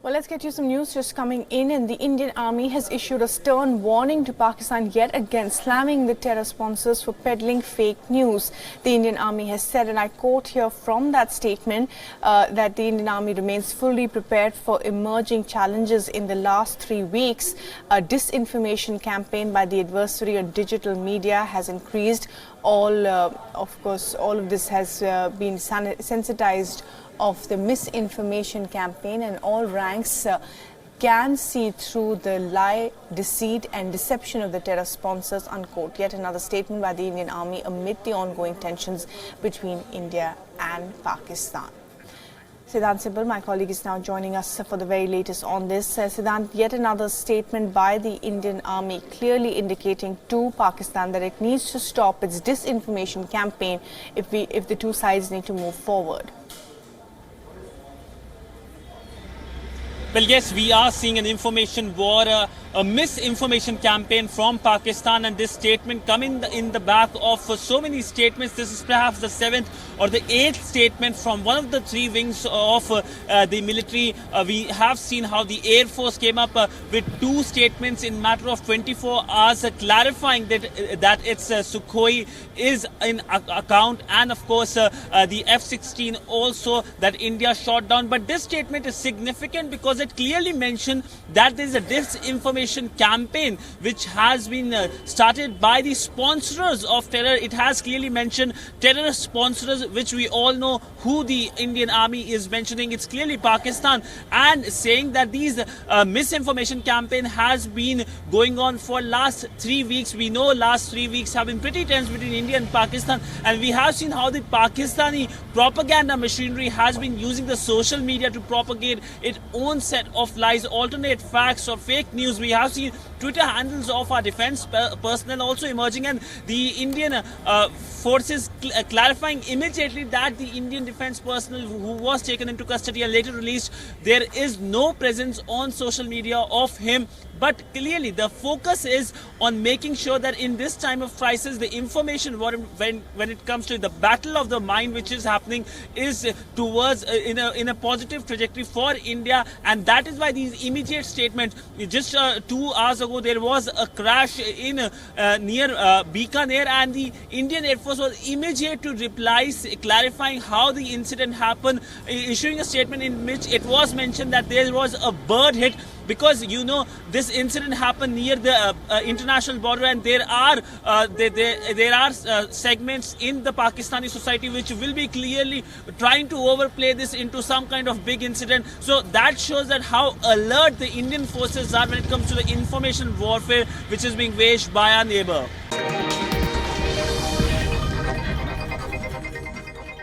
Well, let's get you some news just coming in, and the Indian Army has issued a stern warning to Pakistan yet again, slamming the terror sponsors for peddling fake news. The Indian Army has said, and I quote here from that statement, that the Indian Army remains fully prepared for emerging challenges in the last 3 weeks. A disinformation campaign by the adversary on digital media has increased. Of course, all of this has been sensitized of the misinformation campaign, and all ranks can see through the lie, deceit and deception of the terror sponsors, unquote. Yet another statement by the Indian Army amid the ongoing tensions between India and Pakistan. Siddhant Sibal, my colleague, is now joining us for the very latest on this. Siddhant, yet another statement by the Indian Army clearly indicating to Pakistan that it needs to stop its disinformation campaign if the two sides need to move forward. Well, yes, we are seeing an information war, a misinformation campaign from Pakistan, and this statement coming in the back of so many statements. This is perhaps the 7th or the 8th statement from one of the 3 wings of the military. We have seen how the Air Force came up with 2 statements in matter of 24 hours, clarifying that its Sukhoi is in account, and of course the F-16 also that India shot down. But this statement is significant because it clearly mentioned that there is a disinformation campaign which has been started by the sponsors of terror. It has clearly mentioned terrorist sponsors, which we all know who the Indian Army is mentioning. It's clearly Pakistan, and saying that these misinformation campaign has been going on for last 3 weeks. We know last 3 weeks have been pretty tense between India and Pakistan, and we have seen how the Pakistani propaganda machinery has been using the social media to propagate its own set of lies, alternate facts or fake news. We have seen Twitter handles of our defense personnel also emerging, and the Indian forces clarifying immediately that the Indian defense personnel who was taken into custody and later released, there is no presence on social media of him. But clearly the focus is on making sure that in this time of crisis, the information when it comes to the battle of the mind which is happening is towards in a positive trajectory for India, and that is why these immediate statements. Just 2 hours ago there was a crash in near Bikaner, and the Indian Air Force was immediate to reply, clarifying how the incident happened, issuing a statement in which it was mentioned that there was a bird hit, because you know this incident happened near the international border, and there are segments in the Pakistani society which will be clearly trying to overplay this into some kind of big incident. So that shows that how alert the Indian forces are when it comes to the information warfare which is being waged by our neighbor.